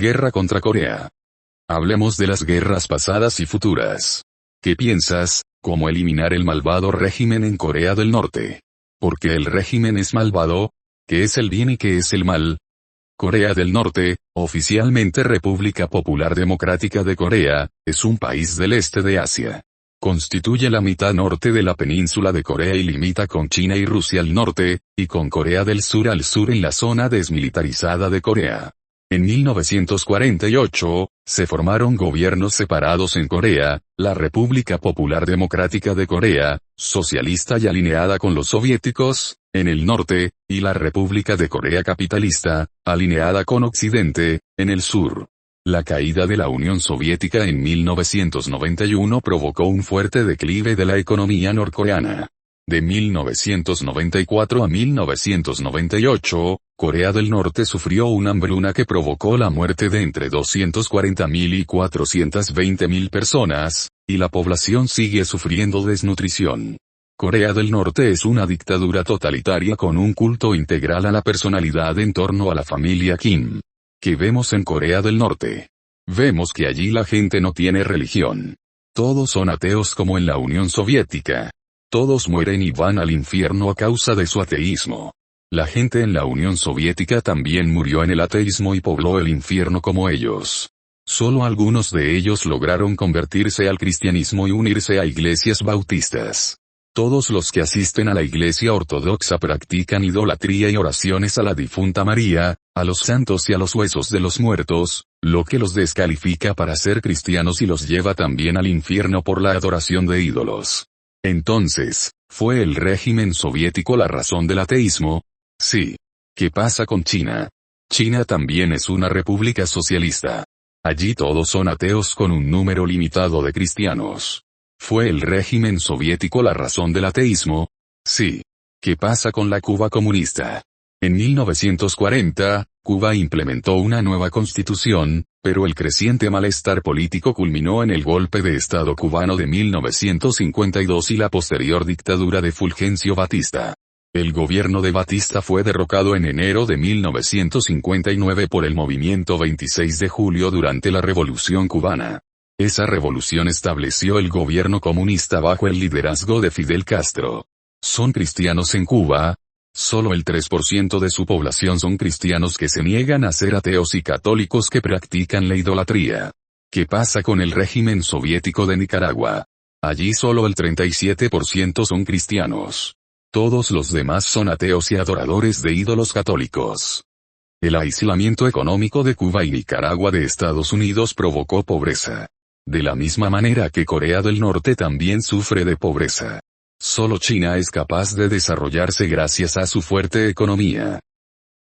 Guerra contra Corea. Hablemos de las guerras pasadas y futuras. ¿Qué piensas? ¿Cómo eliminar el malvado régimen en Corea del Norte? ¿Por qué el régimen es malvado? ¿Qué es el bien y qué es el mal? Corea del Norte, oficialmente República Popular Democrática de Corea, es un país del este de Asia. Constituye la mitad norte de la península de Corea y limita con China y Rusia al norte, y con Corea del Sur al sur en la zona desmilitarizada de Corea. En 1948, se formaron gobiernos separados en Corea, la República Popular Democrática de Corea, socialista y alineada con los soviéticos, en el norte, y la República de Corea capitalista, alineada con Occidente, en el sur. La caída de la Unión Soviética en 1991 provocó un fuerte declive de la economía norcoreana. De 1994 a 1998, Corea del Norte sufrió una hambruna que provocó la muerte de entre 240.000 y 420.000 personas, y la población sigue sufriendo desnutrición. Corea del Norte es una dictadura totalitaria con un culto integral a la personalidad en torno a la familia Kim. ¿Qué vemos en Corea del Norte? Vemos que allí la gente no tiene religión. Todos son ateos como en la Unión Soviética. Todos mueren y van al infierno a causa de su ateísmo. La gente en la Unión Soviética también murió en el ateísmo y pobló el infierno como ellos. Solo algunos de ellos lograron convertirse al cristianismo y unirse a iglesias bautistas. Todos los que asisten a la iglesia ortodoxa practican idolatría y oraciones a la difunta María, a los santos y a los huesos de los muertos, lo que los descalifica para ser cristianos y los lleva también al infierno por la adoración de ídolos. Entonces, ¿fue el régimen soviético la razón del ateísmo? Sí. ¿Qué pasa con China? China también es una república socialista. Allí todos son ateos con un número limitado de cristianos. ¿Fue el régimen soviético la razón del ateísmo? Sí. ¿Qué pasa con la Cuba comunista? En 1940, Cuba implementó una nueva constitución, pero el creciente malestar político culminó en el golpe de Estado cubano de 1952 y la posterior dictadura de Fulgencio Batista. El gobierno de Batista fue derrocado en enero de 1959 por el movimiento 26 de julio durante la Revolución cubana. Esa revolución estableció el gobierno comunista bajo el liderazgo de Fidel Castro. ¿Son cristianos en Cuba? Solo el 3% de su población son cristianos que se niegan a ser ateos y católicos que practican la idolatría. ¿Qué pasa con el régimen soviético de Nicaragua? Allí solo el 37% son cristianos. Todos los demás son ateos y adoradores de ídolos católicos. El aislamiento económico de Cuba y Nicaragua de Estados Unidos provocó pobreza. De la misma manera que Corea del Norte también sufre de pobreza. Solo China es capaz de desarrollarse gracias a su fuerte economía.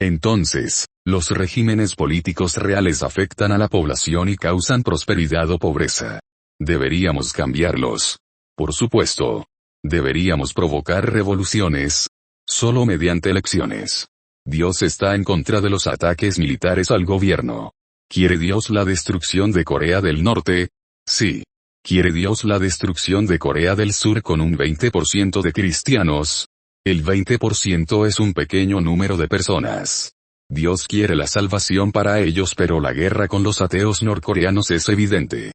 Entonces, los regímenes políticos reales afectan a la población y causan prosperidad o pobreza. Deberíamos cambiarlos. Por supuesto. Deberíamos provocar revoluciones. Solo mediante elecciones. Dios está en contra de los ataques militares al gobierno. ¿Quiere Dios la destrucción de Corea del Norte? Sí. ¿Quiere Dios la destrucción de Corea del Sur con un 20% de cristianos? El 20% es un pequeño número de personas. Dios quiere la salvación para ellos, pero la guerra con los ateos norcoreanos es evidente.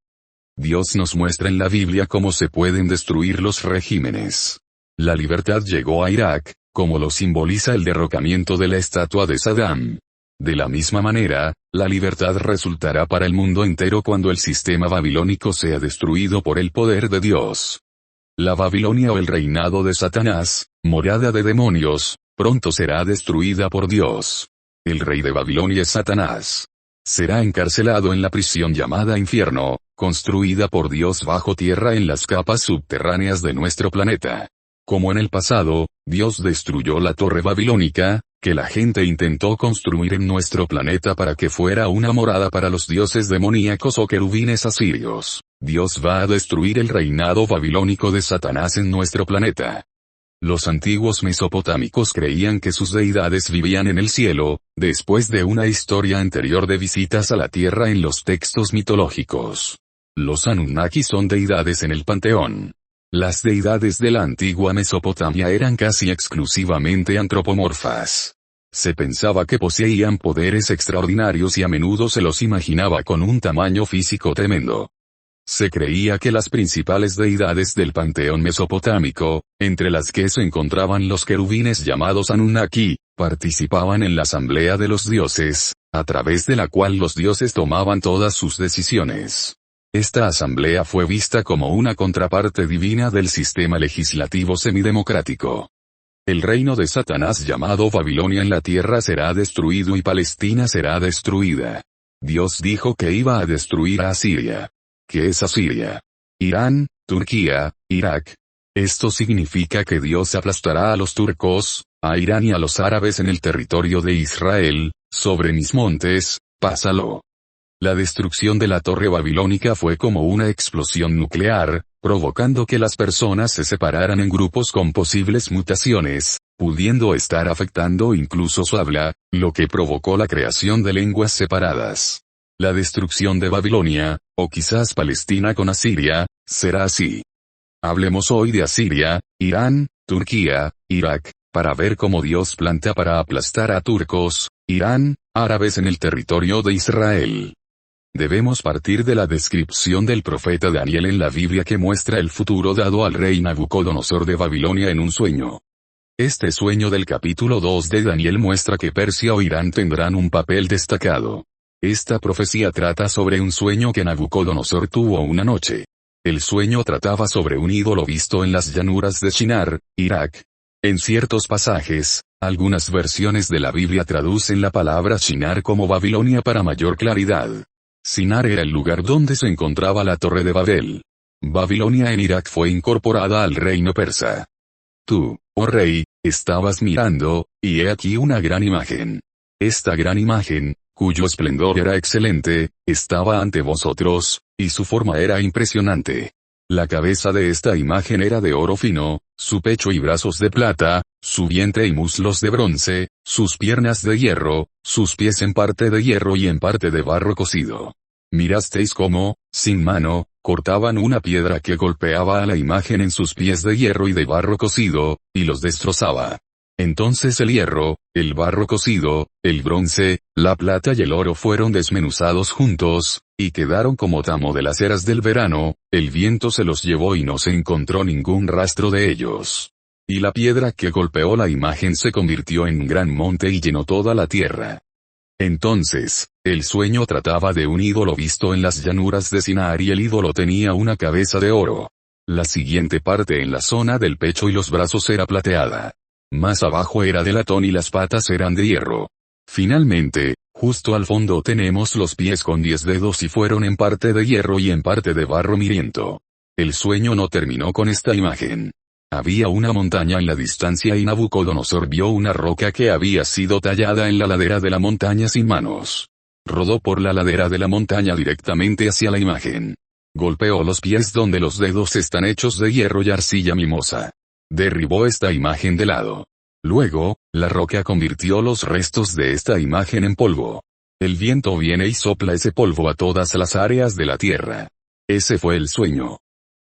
Dios nos muestra en la Biblia cómo se pueden destruir los regímenes. La libertad llegó a Irak, como lo simboliza el derrocamiento de la estatua de Saddam. De la misma manera, la libertad resultará para el mundo entero cuando el sistema babilónico sea destruido por el poder de Dios. La Babilonia o el reinado de Satanás, morada de demonios, pronto será destruida por Dios. El rey de Babilonia es Satanás. Será encarcelado en la prisión llamada infierno, construida por Dios bajo tierra en las capas subterráneas de nuestro planeta. Como en el pasado, Dios destruyó la torre babilónica, que la gente intentó construir en nuestro planeta para que fuera una morada para los dioses demoníacos o querubines asirios. Dios va a destruir el reinado babilónico de Satanás en nuestro planeta. Los antiguos mesopotámicos creían que sus deidades vivían en el cielo, después de una historia anterior de visitas a la tierra en los textos mitológicos. Los Anunnaki son deidades en el panteón. Las deidades de la antigua Mesopotamia eran casi exclusivamente antropomorfas. Se pensaba que poseían poderes extraordinarios y a menudo se los imaginaba con un tamaño físico tremendo. Se creía que las principales deidades del panteón mesopotámico, entre las que se encontraban los querubines llamados Anunnaki, participaban en la asamblea de los dioses, a través de la cual los dioses tomaban todas sus decisiones. Esta asamblea fue vista como una contraparte divina del sistema legislativo semidemocrático. El reino de Satanás llamado Babilonia en la tierra será destruido y Palestina será destruida. Dios dijo que iba a destruir a Asiria. ¿Qué es Asiria? Irán, Turquía, Irak. Esto significa que Dios aplastará a los turcos, a Irán y a los árabes en el territorio de Israel, sobre mis montes, pásalo. La destrucción de la torre babilónica fue como una explosión nuclear, provocando que las personas se separaran en grupos con posibles mutaciones, pudiendo estar afectando incluso su habla, lo que provocó la creación de lenguas separadas. La destrucción de Babilonia, o quizás Palestina con Asiria, será así. Hablemos hoy de Asiria, Irán, Turquía, Irak, para ver cómo Dios plantea para aplastar a turcos, Irán, árabes en el territorio de Israel. Debemos partir de la descripción del profeta Daniel en la Biblia que muestra el futuro dado al rey Nabucodonosor de Babilonia en un sueño. Este sueño del capítulo 2 de Daniel muestra que Persia o Irán tendrán un papel destacado. Esta profecía trata sobre un sueño que Nabucodonosor tuvo una noche. El sueño trataba sobre un ídolo visto en las llanuras de Shinar, Irak. En ciertos pasajes, algunas versiones de la Biblia traducen la palabra Shinar como Babilonia para mayor claridad. Shinar era el lugar donde se encontraba la Torre de Babel. Babilonia en Irak fue incorporada al reino persa. Tú, oh rey, estabas mirando, y he aquí una gran imagen. Esta gran imagen, cuyo esplendor era excelente, estaba ante vosotros, y su forma era impresionante. La cabeza de esta imagen era de oro fino, su pecho y brazos de plata, su vientre y muslos de bronce, sus piernas de hierro, sus pies en parte de hierro y en parte de barro cocido. Mirasteis cómo, sin mano, cortaban una piedra que golpeaba a la imagen en sus pies de hierro y de barro cocido, y los destrozaba. Entonces el hierro, el barro cocido, el bronce, la plata y el oro fueron desmenuzados juntos, y quedaron como tamo de las eras del verano, el viento se los llevó y no se encontró ningún rastro de ellos. Y la piedra que golpeó la imagen se convirtió en un gran monte y llenó toda la tierra. Entonces, el sueño trataba de un ídolo visto en las llanuras de Sinar y el ídolo tenía una cabeza de oro. La siguiente parte en la zona del pecho y los brazos era plateada. Más abajo era de latón y las patas eran de hierro. Finalmente, justo al fondo tenemos los pies con 10 dedos y fueron en parte de hierro y en parte de barro miriento. El sueño no terminó con esta imagen. Había una montaña en la distancia y Nabucodonosor vio una roca que había sido tallada en la ladera de la montaña sin manos. Rodó por la ladera de la montaña directamente hacia la imagen. Golpeó los pies donde los dedos están hechos de hierro y arcilla mimosa. Derribó esta imagen de lado. Luego, la roca convirtió los restos de esta imagen en polvo. El viento viene y sopla ese polvo a todas las áreas de la tierra. Ese fue el sueño.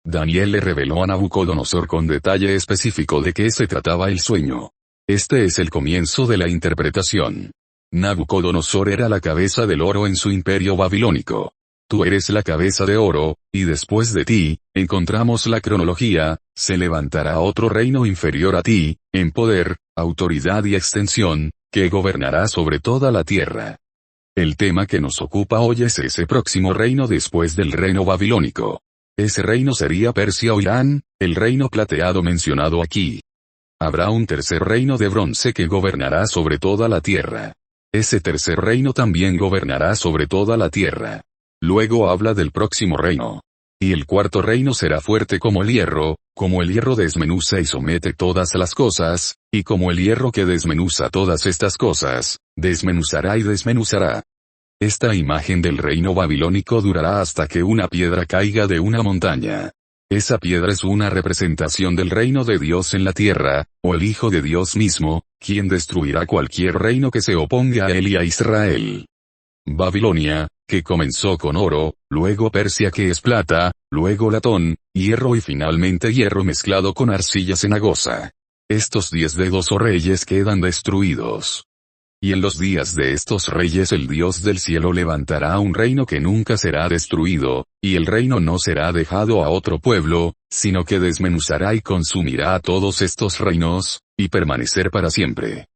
Daniel le reveló a Nabucodonosor con detalle específico de qué se trataba el sueño. Este es el comienzo de la interpretación. Nabucodonosor era la cabeza del oro en su imperio babilónico. Tú eres la cabeza de oro, y después de ti, encontramos la cronología, se levantará otro reino inferior a ti, en poder, autoridad y extensión, que gobernará sobre toda la tierra. El tema que nos ocupa hoy es ese próximo reino después del reino babilónico. Ese reino sería Persia o Irán, el reino plateado mencionado aquí. Habrá un tercer reino de bronce que gobernará sobre toda la tierra. Ese tercer reino también gobernará sobre toda la tierra. Luego habla del próximo reino. Y el cuarto reino será fuerte como el hierro desmenuza y somete todas las cosas, y como el hierro que desmenuza todas estas cosas, desmenuzará y desmenuzará. Esta imagen del reino babilónico durará hasta que una piedra caiga de una montaña. Esa piedra es una representación del reino de Dios en la tierra, o el Hijo de Dios mismo, quien destruirá cualquier reino que se oponga a él y a Israel. Babilonia, que comenzó con oro, luego Persia que es plata, luego latón, hierro y finalmente hierro mezclado con arcilla cenagosa. Estos 10 dedos o reyes quedan destruidos. Y en los días de estos reyes el Dios del cielo levantará un reino que nunca será destruido, y el reino no será dejado a otro pueblo, sino que desmenuzará y consumirá a todos estos reinos, y permanecer para siempre.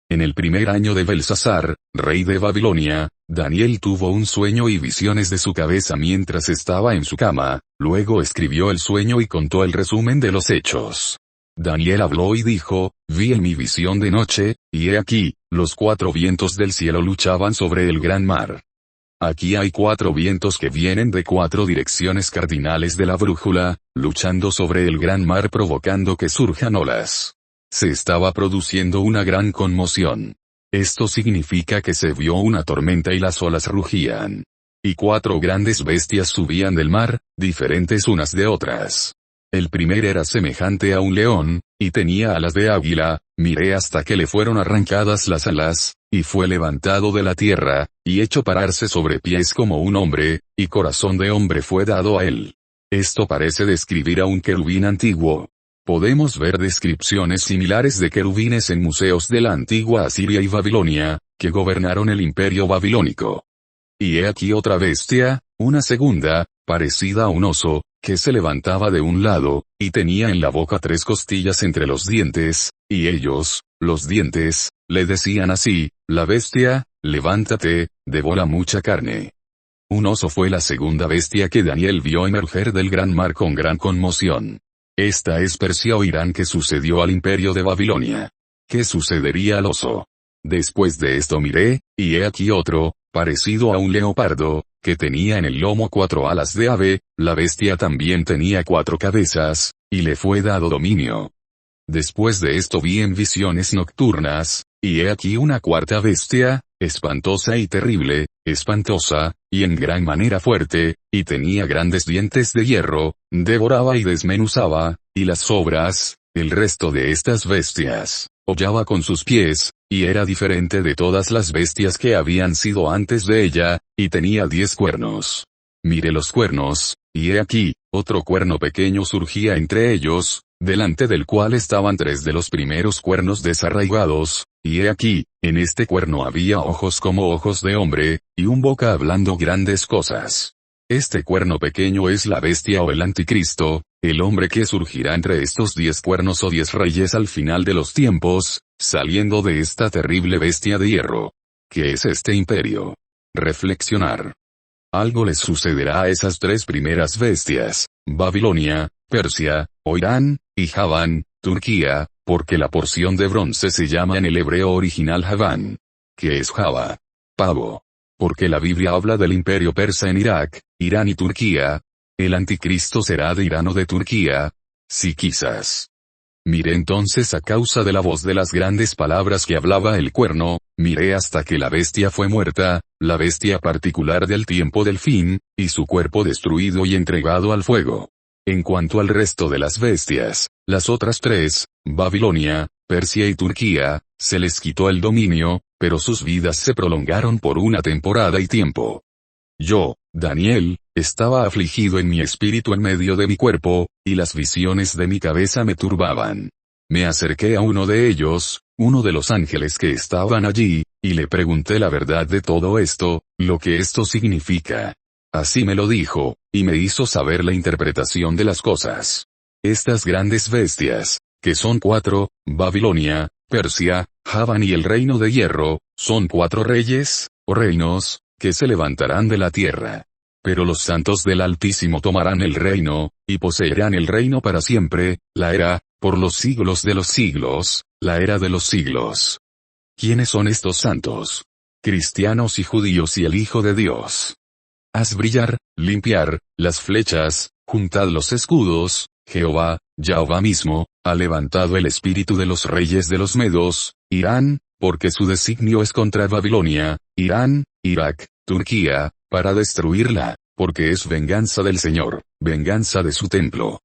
En el primer año de Belsasar, rey de Babilonia, Daniel tuvo un sueño y visiones de su cabeza mientras estaba en su cama, luego escribió el sueño y contó el resumen de los hechos. Daniel habló y dijo, vi en mi visión de noche, y he aquí, los 4 vientos del cielo luchaban sobre el gran mar. Aquí hay 4 vientos que vienen de 4 direcciones cardinales de la brújula, luchando sobre el gran mar provocando que surjan olas. Se estaba produciendo una gran conmoción. Esto significa que se vio una tormenta y las olas rugían. Y 4 grandes bestias subían del mar, diferentes unas de otras. El primer era semejante a un león, y tenía alas de águila, miré hasta que le fueron arrancadas las alas, y fue levantado de la tierra, y hecho pararse sobre pies como un hombre, y corazón de hombre fue dado a él. Esto parece describir a un querubín antiguo. Podemos ver descripciones similares de querubines en museos de la antigua Asiria y Babilonia, que gobernaron el imperio babilónico. Y he aquí otra bestia, una segunda, parecida a un oso, que se levantaba de un lado, y tenía en la boca 3 costillas entre los dientes, y ellos, los dientes, le decían así, la bestia, levántate, devora mucha carne. Un oso fue la segunda bestia que Daniel vio emerger del gran mar con gran conmoción. Esta es Persia o Irán que sucedió al imperio de Babilonia. ¿Qué sucedería al oso? Después de esto miré, y he aquí otro, parecido a un leopardo, que tenía en el lomo 4 alas de ave, la bestia también tenía 4 cabezas, y le fue dado dominio. Después de esto vi en visiones nocturnas, y he aquí una cuarta bestia, espantosa y terrible, espantosa, y en gran manera fuerte, y tenía grandes dientes de hierro, devoraba y desmenuzaba, y las sobras, el resto de estas bestias, hollaba con sus pies, y era diferente de todas las bestias que habían sido antes de ella, y tenía 10 cuernos. Miré los cuernos, y he aquí, otro cuerno pequeño surgía entre ellos, delante del cual estaban 3 de los primeros cuernos desarraigados, y he aquí, en este cuerno había ojos como ojos de hombre, y un boca hablando grandes cosas. Este cuerno pequeño es la bestia o el anticristo, el hombre que surgirá entre estos 10 cuernos o 10 reyes al final de los tiempos, saliendo de esta terrible bestia de hierro. ¿Qué es este imperio? Reflexionar. Algo les sucederá a esas 3 primeras bestias, Babilonia, Persia, o Irán, y Javán, Turquía, porque la porción de bronce se llama en el hebreo original Javán. ¿Qué es Java? Pavo. Porque la Biblia habla del imperio persa en Irak, Irán y Turquía. ¿El anticristo será de Irán o de Turquía? Sí, quizás. Miré entonces a causa de la voz de las grandes palabras que hablaba el cuerno, miré hasta que la bestia fue muerta, la bestia particular del tiempo del fin, y su cuerpo destruido y entregado al fuego. En cuanto al resto de las bestias, las otras 3, Babilonia, Persia y Turquía, se les quitó el dominio, pero sus vidas se prolongaron por una temporada y tiempo. Yo, Daniel, estaba afligido en mi espíritu en medio de mi cuerpo, y las visiones de mi cabeza me turbaban. Me acerqué a uno de ellos, uno de los ángeles que estaban allí, y le pregunté la verdad de todo esto, lo que esto significa. Así me lo dijo, y me hizo saber la interpretación de las cosas. Estas grandes bestias, que son 4, Babilonia, Persia, Javán y el reino de hierro, son 4 reyes, o reinos, que se levantarán de la tierra. Pero los santos del Altísimo tomarán el reino, y poseerán el reino para siempre, la era, por los siglos de los siglos, la era de los siglos. ¿Quiénes son estos santos? Cristianos y judíos y el Hijo de Dios. Haz brillar, limpiar, las flechas, juntad los escudos, Jehová mismo, ha levantado el espíritu de los reyes de los medos, Irán, porque su designio es contra Babilonia, Irán, Irak, Turquía, para destruirla, porque es venganza del Señor, venganza de su templo.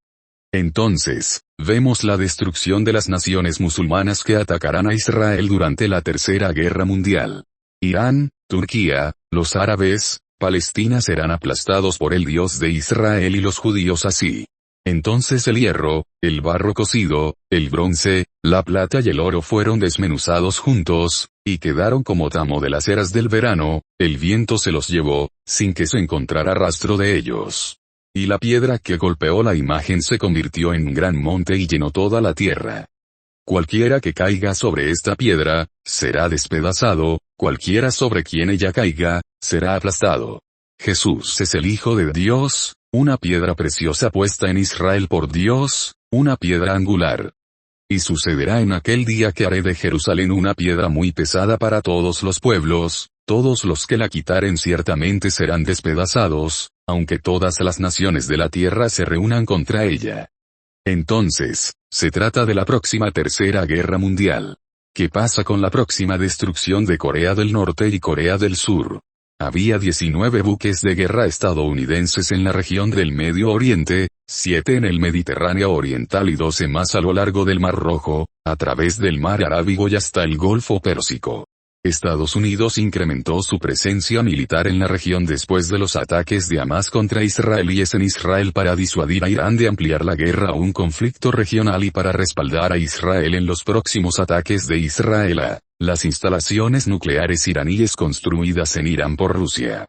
Entonces, vemos la destrucción de las naciones musulmanas que atacarán a Israel durante la Tercera Guerra Mundial. Irán, Turquía, los árabes, Palestina serán aplastados por el Dios de Israel y los judíos así. Entonces el hierro, el barro cocido, el bronce, la plata y el oro fueron desmenuzados juntos, Y quedaron como tamo de las eras del verano, el viento se los llevó, sin que se encontrara rastro de ellos. Y la piedra que golpeó la imagen se convirtió en un gran monte y llenó toda la tierra. Cualquiera que caiga sobre esta piedra, será despedazado, cualquiera sobre quien ella caiga, será aplastado. Jesús es el Hijo de Dios, una piedra preciosa puesta en Israel por Dios, una piedra angular. Y sucederá en aquel día que haré de Jerusalén una piedra muy pesada para todos los pueblos, todos los que la quitaren ciertamente serán despedazados, aunque todas las naciones de la tierra se reúnan contra ella. Entonces, se trata de la próxima Tercera Guerra Mundial. ¿Qué pasa con la próxima destrucción de Corea del Norte y Corea del Sur? Había 19 buques de guerra estadounidenses en la región del Medio Oriente, 7 en el Mediterráneo Oriental y 12 más a lo largo del Mar Rojo, a través del Mar Arábigo y hasta el Golfo Pérsico. Estados Unidos incrementó su presencia militar en la región después de los ataques de Hamás contra israelíes en Israel para disuadir a Irán de ampliar la guerra a un conflicto regional y para respaldar a Israel en los próximos ataques de Israel a las instalaciones nucleares iraníes construidas en Irán por Rusia.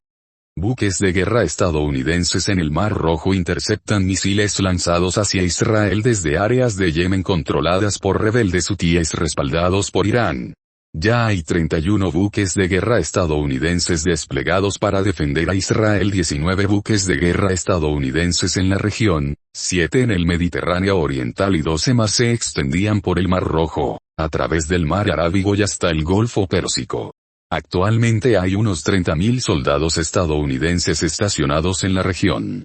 Buques de guerra estadounidenses en el Mar Rojo interceptan misiles lanzados hacia Israel desde áreas de Yemen controladas por rebeldes hutíes respaldados por Irán. Ya hay 31 buques de guerra estadounidenses desplegados para defender a Israel, 19 buques de guerra estadounidenses en la región, 7 en el Mediterráneo Oriental y 12 más se extendían por el Mar Rojo, a través del Mar Arábigo y hasta el Golfo Pérsico. Actualmente hay unos 30.000 soldados estadounidenses estacionados en la región.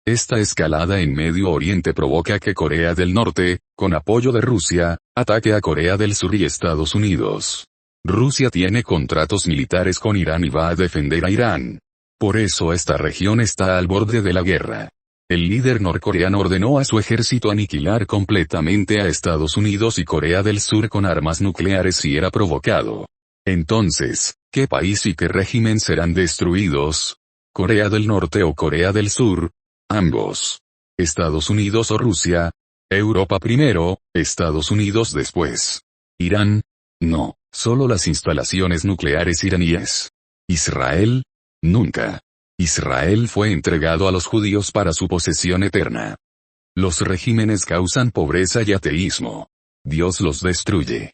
Esta escalada en Medio Oriente provoca que Corea del Norte, con apoyo de Rusia, ataque a Corea del Sur y Estados Unidos. Rusia tiene contratos militares con Irán y va a defender a Irán. Por eso esta región está al borde de la guerra. El líder norcoreano ordenó a su ejército aniquilar completamente a Estados Unidos y Corea del Sur con armas nucleares si era provocado. Entonces, ¿qué país y qué régimen serán destruidos? ¿Corea del Norte o Corea del Sur? Ambos. Estados Unidos o Rusia. Europa primero, Estados Unidos después. Irán. No, solo las instalaciones nucleares iraníes. Israel. Nunca. Israel fue entregado a los judíos para su posesión eterna. Los regímenes causan pobreza y ateísmo. Dios los destruye.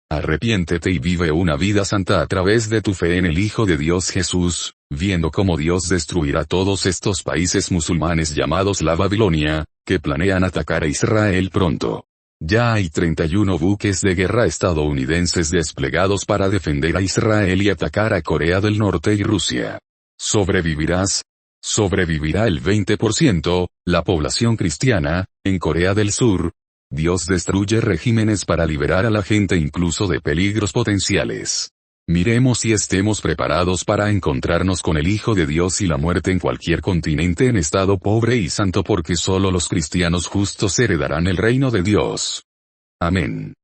Arrepiéntete y vive una vida santa a través de tu fe en el Hijo de Dios Jesús, viendo cómo Dios destruirá todos estos países musulmanes llamados la Babilonia, que planean atacar a Israel pronto. Ya hay 31 buques de guerra estadounidenses desplegados para defender a Israel y atacar a Corea del Norte y Rusia. ¿Sobrevivirás? Sobrevivirá el 20%, la población cristiana, en Corea del Sur. Dios destruye regímenes para liberar a la gente incluso de peligros potenciales. Miremos y estemos preparados para encontrarnos con el Hijo de Dios y la muerte en cualquier continente en estado pobre y santo, porque solo los cristianos justos heredarán el reino de Dios. Amén.